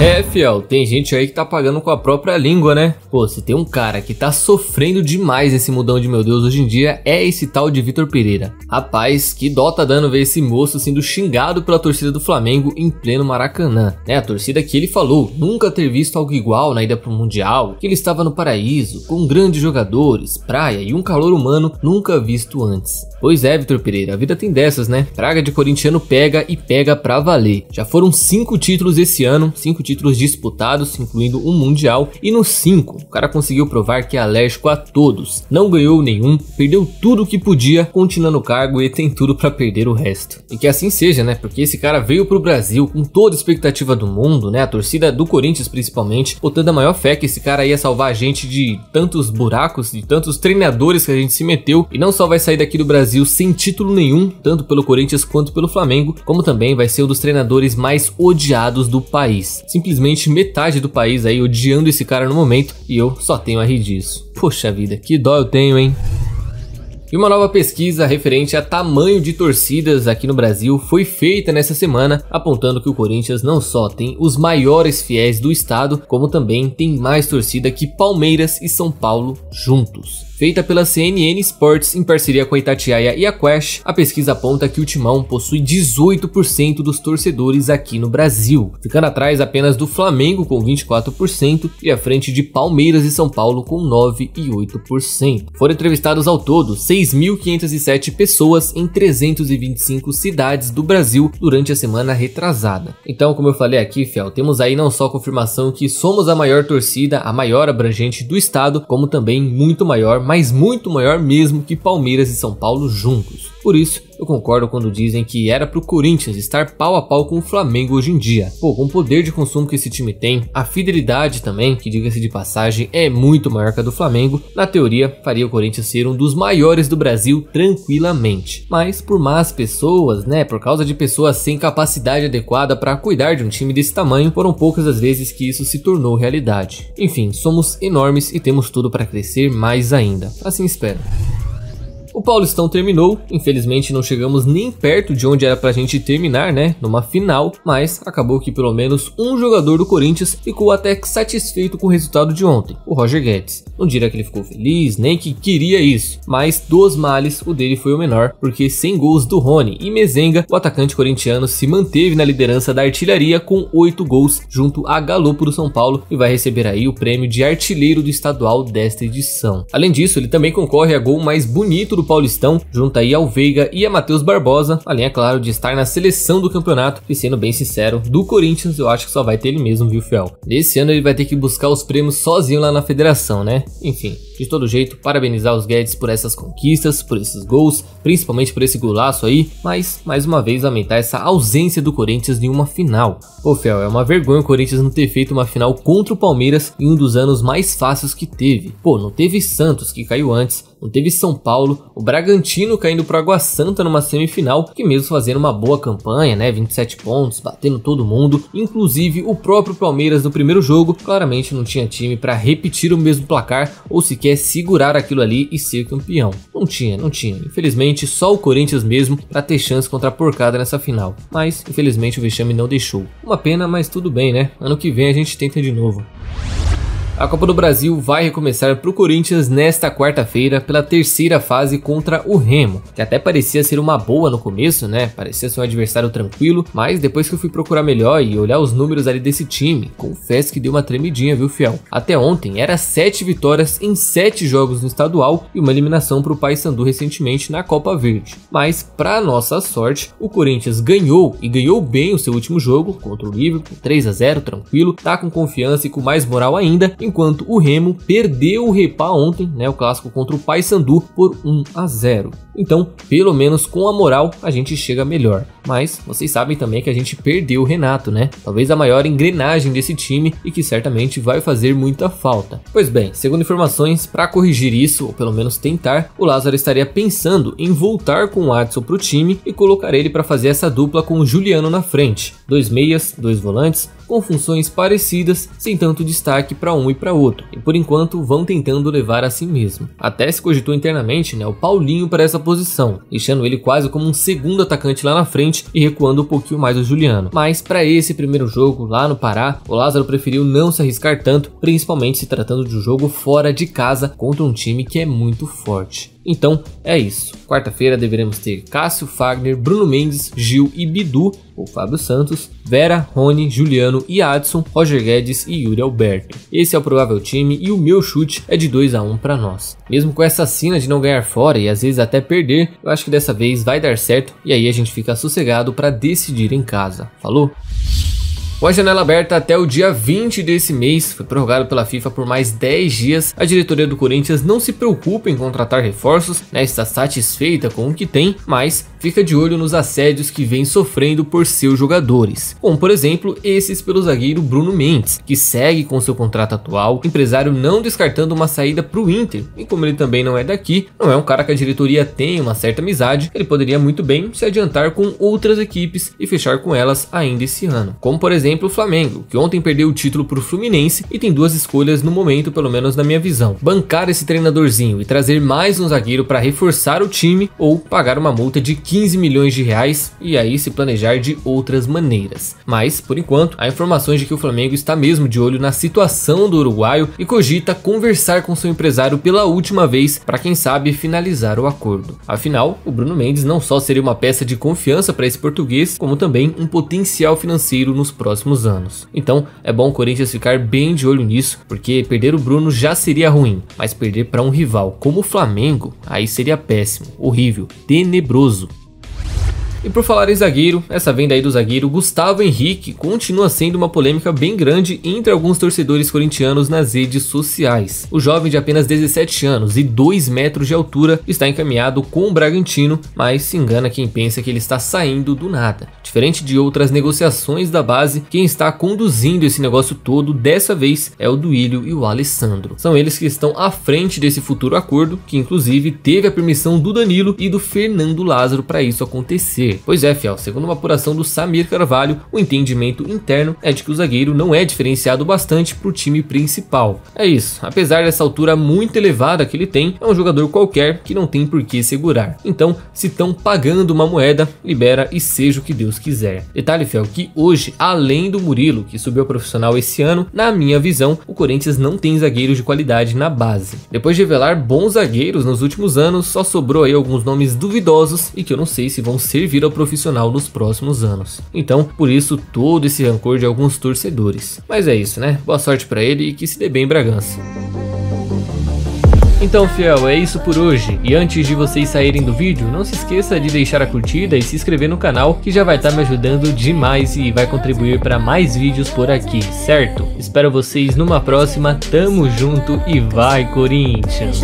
É, fiel, tem gente aí que tá pagando com a própria língua, né? Pô, se tem um cara que tá sofrendo demais esse mudão de meu Deus hoje em dia, é esse tal de Vitor Pereira. Rapaz, que dó tá dando ver esse moço sendo xingado pela torcida do Flamengo em pleno Maracanã, né? A torcida que ele falou nunca ter visto algo igual na ida pro Mundial, que ele estava no paraíso, com grandes jogadores, praia e um calor humano nunca visto antes. Pois é, Vitor Pereira, a vida tem dessas, né? Praga de corintiano pega e pega pra valer. Já foram 5 títulos esse ano, 5 títulos disputados, incluindo um Mundial, e nos 5, o cara conseguiu provar que é alérgico a todos. Não ganhou nenhum, perdeu tudo o que podia, continua no cargo e tem tudo pra perder o resto. E que assim seja, né? Porque esse cara veio pro Brasil com toda a expectativa do mundo, né? A torcida do Corinthians principalmente, botando a maior fé que esse cara ia salvar a gente de tantos buracos, de tantos treinadores que a gente se meteu, e não só vai sair daqui do Brasil sem título nenhum, tanto pelo Corinthians quanto pelo Flamengo, como também vai ser um dos treinadores mais odiados do país. Simplesmente metade do país aí odiando esse cara no momento, e eu só tenho a rir disso. Poxa vida, que dó eu tenho, hein? E uma nova pesquisa referente a tamanho de torcidas aqui no Brasil foi feita nessa semana, apontando que o Corinthians não só tem os maiores fiéis do estado, como também tem mais torcida que Palmeiras e São Paulo juntos. Feita pela CNN Sports em parceria com a Itatiaia e a Quest, a pesquisa aponta que o Timão possui 18% dos torcedores aqui no Brasil, ficando atrás apenas do Flamengo com 24% e à frente de Palmeiras e São Paulo com 9% e 8%. Foram entrevistados ao todo 6.507 pessoas em 325 cidades do Brasil durante a semana retrasada. Então, como eu falei aqui, fiel, temos aí não só a confirmação que somos a maior torcida, a maior abrangente do estado, como também muito maior, mas muito maior mesmo que Palmeiras e São Paulo juntos. Por isso, eu concordo quando dizem que era pro Corinthians estar pau a pau com o Flamengo hoje em dia. Pô, com o poder de consumo que esse time tem, a fidelidade também, que diga-se de passagem, é muito maior que a do Flamengo, na teoria faria o Corinthians ser um dos maiores do Brasil tranquilamente. Mas por más pessoas, né, por causa de pessoas sem capacidade adequada para cuidar de um time desse tamanho, foram poucas as vezes que isso se tornou realidade. Enfim, somos enormes e temos tudo para crescer mais ainda. Assim espero. O Paulistão terminou, infelizmente não chegamos nem perto de onde era pra gente terminar, né, numa final, mas acabou que pelo menos um jogador do Corinthians ficou até satisfeito com o resultado de ontem, o Roger Guedes. Não diria que ele ficou feliz, nem que queria isso, mas dos males o dele foi o menor, porque sem gols do Rony e Mezenga, o atacante corintiano se manteve na liderança da artilharia com 8 gols junto a Galopo do São Paulo e vai receber aí o prêmio de artilheiro do estadual desta edição. Além disso, ele também concorre a gol mais bonito do Paulistão, junto aí ao Veiga e a Matheus Barbosa, além, é claro, de estar na seleção do campeonato, e sendo bem sincero, do Corinthians eu acho que só vai ter ele mesmo, viu, fiel? Nesse ano ele vai ter que buscar os prêmios sozinho lá na federação, né? Enfim, de todo jeito, parabenizar os Guedes por essas conquistas, por esses gols, principalmente por esse golaço aí, mas mais uma vez lamentar essa ausência do Corinthians em uma final. Pô, fiel, é uma vergonha o Corinthians não ter feito uma final contra o Palmeiras em um dos anos mais fáceis que teve. Pô, não teve Santos, que caiu antes, não teve São Paulo, o Bragantino caindo pro Água Santa numa semifinal, que mesmo fazendo uma boa campanha, né, 27 pontos, batendo todo mundo, inclusive o próprio Palmeiras no primeiro jogo, claramente não tinha time para repetir o mesmo placar ou sequer segurar aquilo ali e ser campeão. Não tinha. Infelizmente, só o Corinthians mesmo para ter chance contra a porcada nessa final. Mas, infelizmente, o vexame não deixou. Uma pena, mas tudo bem, né? Ano que vem a gente tenta de novo. A Copa do Brasil vai recomeçar para o Corinthians nesta quarta-feira pela terceira fase contra o Remo, que até parecia ser uma boa no começo, né? Parecia ser um adversário tranquilo, mas depois que eu fui procurar melhor e olhar os números ali desse time, confesso que deu uma tremidinha, viu, fiel? Até ontem era 7 vitórias em 7 jogos no estadual e uma eliminação para o Paysandu recentemente na Copa Verde. Mas, para nossa sorte, o Corinthians ganhou e ganhou bem o seu último jogo contra o Liverpool, 3-0, tranquilo, tá com confiança e com mais moral ainda, enquanto o Remo perdeu o Repá ontem, né, o clássico contra o Paysandu por 1-0. Então, pelo menos com a moral, a gente chega melhor. Mas vocês sabem também que a gente perdeu o Renato, né? Talvez a maior engrenagem desse time e que certamente vai fazer muita falta. Pois bem, segundo informações, para corrigir isso, ou pelo menos tentar, o Lázaro estaria pensando em voltar com o Adson pro time e colocar ele para fazer essa dupla com o Juliano na frente. 2 meias, 2 volantes, com funções parecidas, sem tanto destaque para um e para outro, e por enquanto vão tentando levar assim mesmo. Até se cogitou internamente, o Paulinho para essa posição, deixando ele quase como um segundo atacante lá na frente e recuando um pouquinho mais o Juliano. Mas para esse primeiro jogo lá no Pará, o Lázaro preferiu não se arriscar tanto, principalmente se tratando de um jogo fora de casa contra um time que é muito forte. Então é isso, quarta-feira deveremos ter Cássio, Fagner, Bruno Mendes, Gil e Bidu, ou Fábio Santos, Vera, Rony, Juliano e Adson, Roger Guedes e Yuri Alberto. Esse é o provável time e o meu chute é de 2-1 para nós. Mesmo com essa sina de não ganhar fora e às vezes até perder, eu acho que dessa vez vai dar certo e aí a gente fica sossegado para decidir em casa. Falou? Com a janela aberta até o dia 20 desse mês, foi prorrogado pela FIFA por mais 10 dias, a diretoria do Corinthians não se preocupa em contratar reforços, está satisfeita com o que tem, mas fica de olho nos assédios que vem sofrendo por seus jogadores, como por exemplo esses pelo zagueiro Bruno Mendes, que segue com seu contrato atual, empresário não descartando uma saída para o Inter, e como ele também não é daqui, não é um cara que a diretoria tem uma certa amizade, ele poderia muito bem se adiantar com outras equipes e fechar com elas ainda esse ano, como por exemplo o Flamengo, que ontem perdeu o título para o Fluminense e tem duas escolhas no momento, pelo menos na minha visão: bancar esse treinadorzinho e trazer mais um zagueiro para reforçar o time, ou pagar uma multa de 15 milhões de reais e aí se planejar de outras maneiras. Mas, por enquanto, há informações de que o Flamengo está mesmo de olho na situação do uruguaio e cogita conversar com seu empresário pela última vez para quem sabe finalizar o acordo. Afinal, o Bruno Mendes não só seria uma peça de confiança para esse português, como também um potencial financeiro nos próximos anos. Então é bom o Corinthians ficar bem de olho nisso, porque perder o Bruno já seria ruim, mas perder para um rival como o Flamengo, aí seria péssimo, horrível, tenebroso. E por falar em zagueiro, essa venda aí do zagueiro Gustavo Henrique continua sendo uma polêmica bem grande entre alguns torcedores corintianos nas redes sociais. O jovem de apenas 17 anos e 2 metros de altura está encaminhado com o Bragantino, mas se engana quem pensa que ele está saindo do nada. Diferente de outras negociações da base, quem está conduzindo esse negócio todo dessa vez é o Duílio e o Alessandro. São eles que estão à frente desse futuro acordo, que inclusive teve a permissão do Danilo e do Fernando Lázaro para isso acontecer. Pois é, fiel, segundo uma apuração do Samir Carvalho, o entendimento interno é de que o zagueiro não é diferenciado bastante para o time principal. É isso, apesar dessa altura muito elevada que ele tem, é um jogador qualquer que não tem por que segurar. Então, se estão pagando uma moeda, libera e seja o que Deus quiser. Detalhe, fiel, que hoje, além do Murilo, que subiu ao profissional esse ano, na minha visão, o Corinthians não tem zagueiros de qualidade na base. Depois de revelar bons zagueiros nos últimos anos, só sobrou aí alguns nomes duvidosos e que eu não sei se vão servir ao profissional nos próximos anos. Então, por isso, todo esse rancor de alguns torcedores. Mas é isso, né? Boa sorte pra ele e que se dê bem em Bragança. Então, fiel, é isso por hoje. E antes de vocês saírem do vídeo, não se esqueça de deixar a curtida e se inscrever no canal, que já vai estar me ajudando demais e vai contribuir para mais vídeos por aqui, certo? Espero vocês numa próxima, tamo junto e vai, Corinthians!